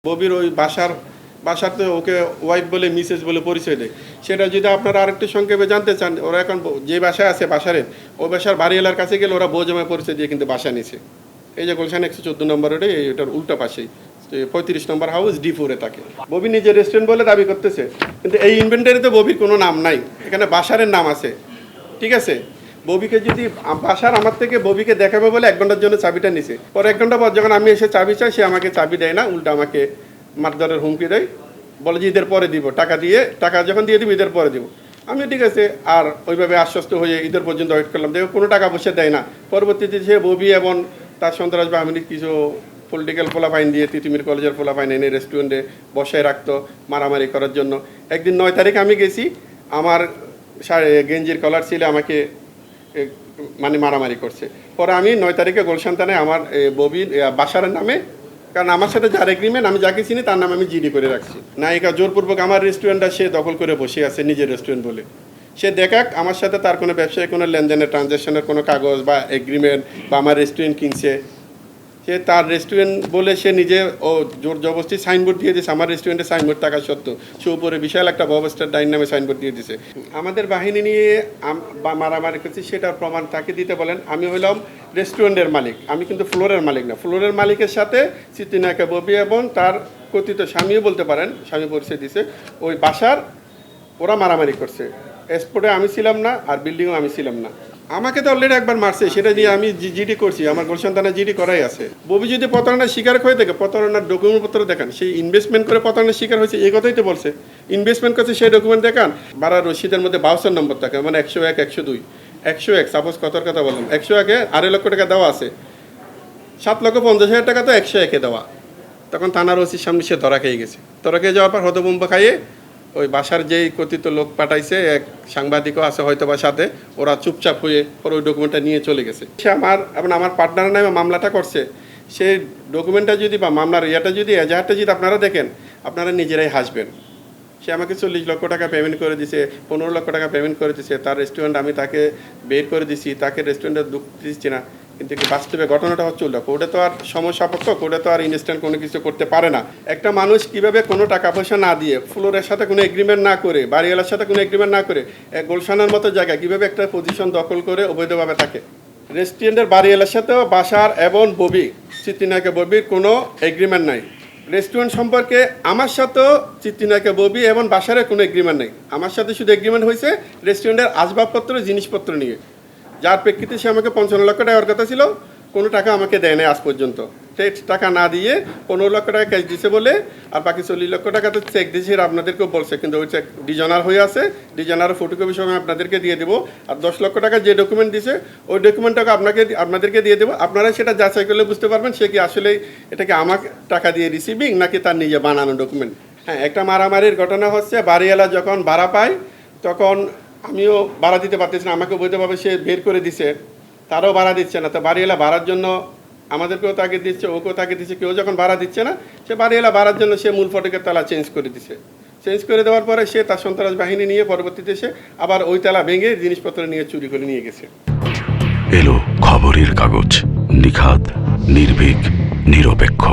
ববির ওই বাসাতে ওকে ওয়াইফ বলে মিসেস বলে পরিচয় দেয়। সেটা যদি আপনারা আরেকটু সংক্ষেপে জানতে চান, ওরা এখন যে বাসায় আছে বাসারের ওই বাসার বাড়িওয়ালার কাছে গেলে ওরা বৌজামায় পরিচয় দিয়ে কিন্তু বাসা নিছে। এই যে গুলশান 114 নম্বর রোডে এটার উল্টা পাশেই 35 নম্বর হাউস D4-এ থাকে। ববি নিজে রেস্টুরেন্ট বলে দাবি করতেছে, কিন্তু এই ইনভেন্টারিতে ববির কোনো নাম নাই, এখানে বাসারের নাম আছে। ঠিক আছে, ববিকে যদি বাসার আমার থেকে ববিকে দেখাবে বলে 1 ঘন্টার জন্য চাবিটা নিছে। পরে 1 ঘন্টা পর যখন আমি এসে চাবি চাই, সে আমাকে চাবি দেয় না, উল্টা আমাকে মারধরের হুমকি দেয়, বলে যে ঈদের পরে দিব, টাকা যখন দিয়ে দিব ঈদের পরে দিব। আমি ঠিক আছে আর ওইভাবে আশ্বস্ত হয়ে ঈদের পর্যন্ত ওয়েট করলাম, দেখো কোনো টাকা পয়সা দেয় না। পরবর্তীতে সে ববি এবং তার সন্ত্রাস বাহিনীর কিছু পলিটিক্যাল পোলাপাইন দিয়ে তিতুমির কলেজের পোলাপাইন এনে রেস্টুরেন্টে বসায় রাখতো মারামারি করার জন্য। একদিন 9 তারিখ আমি গেছি, আমার গেঞ্জির কলার ছিল, আমাকে মানে মারামারি করছে। পরে আমি 9 তারিখে গুলশান থানায় আমার ববির বাসারের নামে, কারণ আমার সাথে যার এগ্রিমেন্ট আমি যাকে চিনি তার নামে আমি জিডি করে রাখছি। নায়িকা জোরপূর্বক আমার রেস্টুরেন্টটা সে দখল করে বসে আছে নিজের রেস্টুরেন্ট বলে। সে দেখাক আমার সাথে তার কোনো ব্যবসায়িক কোনো লেনদেনের ট্রানজ্যাকশনের কোনো কাগজ বা এগ্রিমেন্ট বা আমার রেস্টুরেন্ট কিনছে, সে তার রেস্টুরেন্ট বলে সে নিজে ও জোর জবরদস্তি সাইনবোর্ড দিয়ে দিয়েছে। আমার রেস্টুরেন্টে সাইনবোর্ড থাকা সত্ত্বেও সে উপরে বিশাল একটা ববস্টার ডাইন নামে সাইনবোর্ড দিয়ে দিয়েছে। আমাদের বাহিনী নিয়ে মারামারি করছি, সেটার প্রমাণ তাকে দিতে বলেন। আমি হইলাম রেস্টুরেন্টের মালিক, আমি কিন্তু ফ্লোরের মালিক না। ফ্লোরের মালিকের সাথে চিত্রনায়িকা ববি এবং তার কথিত স্বামীও বলতে পারেন, স্বামী পরিচয় দিছে, ওই বাসার ওরা মারামারি করছে। স্পটে আমি ছিলাম না, আর বিল্ডিংও আমি ছিলাম না। আমাকে তো অলরেডি একবার মারছে, সেটা দিয়ে আমি জিডি করছি, আমার গুলশান থানায় জিডি করাই আছে। ববি যদি প্রতারণার শিকার হয়ে থাকে, প্রতারণার ডকুমেন্টপত্র দেখান, সেই ইনভেস্টমেন্ট করে প্রতারণার শিকার হয়েছে এই কথাই তো বলছে। ইনভেস্টমেন্ট করছে সেই ডকুমেন্ট দেখান। বাড়ার রসিদের মধ্যে 52 নম্বর থাকে, মানে 101, 102, 101 সাপোজ কতর কথা বললাম, 101-এ 2.5 লক্ষ টাকা দেওয়া আছে, 7,50,000 টাকা তো 101-এ দেওয়া। তখন থানার ওসির সামনে সে ধরা খেয়ে গেছে। ধরা খেয়ে যাওয়ার পর হতবম্ব খাইয়ে ওই বাসার যেই কথিত লোক পাঠাইছে, এক সাংবাদিকও আছে হয়তো বা সাথে, ওরা চুপচাপ হয়ে ওর ওই ডকুমেন্টটা নিয়ে চলে গেছে। সে আমার পার্টনারের নামে মামলাটা করছে, সেই ডকুমেন্টটা যদি বা মামলার ইয়েটা যদি এজাহারটা যদি আপনারা দেখেন, আপনারা নিজেরাই হাসবেন। সে আমাকে 40 লক্ষ টাকা পেমেন্ট করে দিছে, 15 লক্ষ টাকা পেমেন্ট করে দিছে। তার রেস্টুরেন্ট আমি তাকে বের করে দিছি, তাকে রেস্টুরেন্টে দুঃখ দিচ্ছি না, কিন্তু বাস্তবে ঘটনাটা হচ্ছে উল্টো। কোর্টে তো আর সময় সাপেক্ষ, কোর্টে তো আর ইনস্ট্যান্ট কোনো কিছু করতে পারে না। একটা মানুষ কিভাবে কোনো টাকা পয়সা না দিয়ে, ফ্লোরের সাথে কোনো এগ্রিমেন্ট না করে, বাড়িওয়ালার সাথে কোনো এগ্রিমেন্ট না করে, গুলশানের মতো জায়গায় কীভাবে একটা পজিশন দখল করে অবৈধভাবে থাকে। রেস্টুরেন্টের বাড়িওয়ালার সাথেও বাসার এবং ববি চিত্রনায়িকা ববির কোনো এগ্রিমেন্ট নাই। রেস্টুরেন্ট সম্পর্কে আমার সাথেও চিত্রনায়িকা ববি এবং বাসারের কোনো এগ্রিমেন্ট নেই। আমার সাথে শুধু এগ্রিমেন্ট হয়েছে রেস্টুরেন্টের আসবাবপত্র জিনিসপত্র নিয়ে, যার প্রেক্ষিতে সে আমাকে 55 লক্ষ টাকার কথা ছিল, কোনো টাকা আমাকে দেয় নাই আজ পর্যন্ত। সেই টাকা না দিয়ে 15 লক্ষ টাকা ক্যাশ দিছে বলে, আর বাকি 40 লক্ষ টাকা তো চেক দিয়েছে, আপনাদেরকেও বলছে, কিন্তু ওই চেক ডিজনার হয়ে আছে, ডিজনারের ফটোকপি সময় আপনাদেরকে দিয়ে দেবো। আর 10 লক্ষ টাকা যে ডকুমেন্ট দিছে ওই ডকুমেন্টটাকে আপনাদেরকে দিয়ে দেবো। আপনারা সেটা যাচাই করলে বুঝতে পারবেন সে কি আসলে এটাকে আমাকে টাকা দিয়ে রিসিভিং নাকি তার নিজে বানানো ডকুমেন্ট। হ্যাঁ, একটা মারামারির ঘটনা হচ্ছে, বাড়িওয়ালা যখন ভাড়া পায় তখন আমিও ভাড়া দিতে পারতেছি না, আমাকে বৈধভাবে সে বের করে দিছে, তারও ভাড়া দিচ্ছে না। তো বাড়িওয়ালা ভাড়ার জন্য আমাদেরকেও তাকে দিচ্ছে, ওকেও তাকে দিচ্ছে, কেউ যখন ভাড়া দিচ্ছে না, সে বাড়িওয়ালা ভাড়ার জন্য সে মূল ফটকের তালা চেঞ্জ করে দিছে। চেঞ্জ করে দেওয়ার পরে সে তার সন্ত্রাস বাহিনী নিয়ে পরবর্তীতে সে আবার ওই তালা ভেঙে জিনিসপত্র নিয়ে চুরি করে নিয়ে গেছে। এলো খবরের কাগজ, নিখাত, নির্ভীক, নিরপেক্ষ।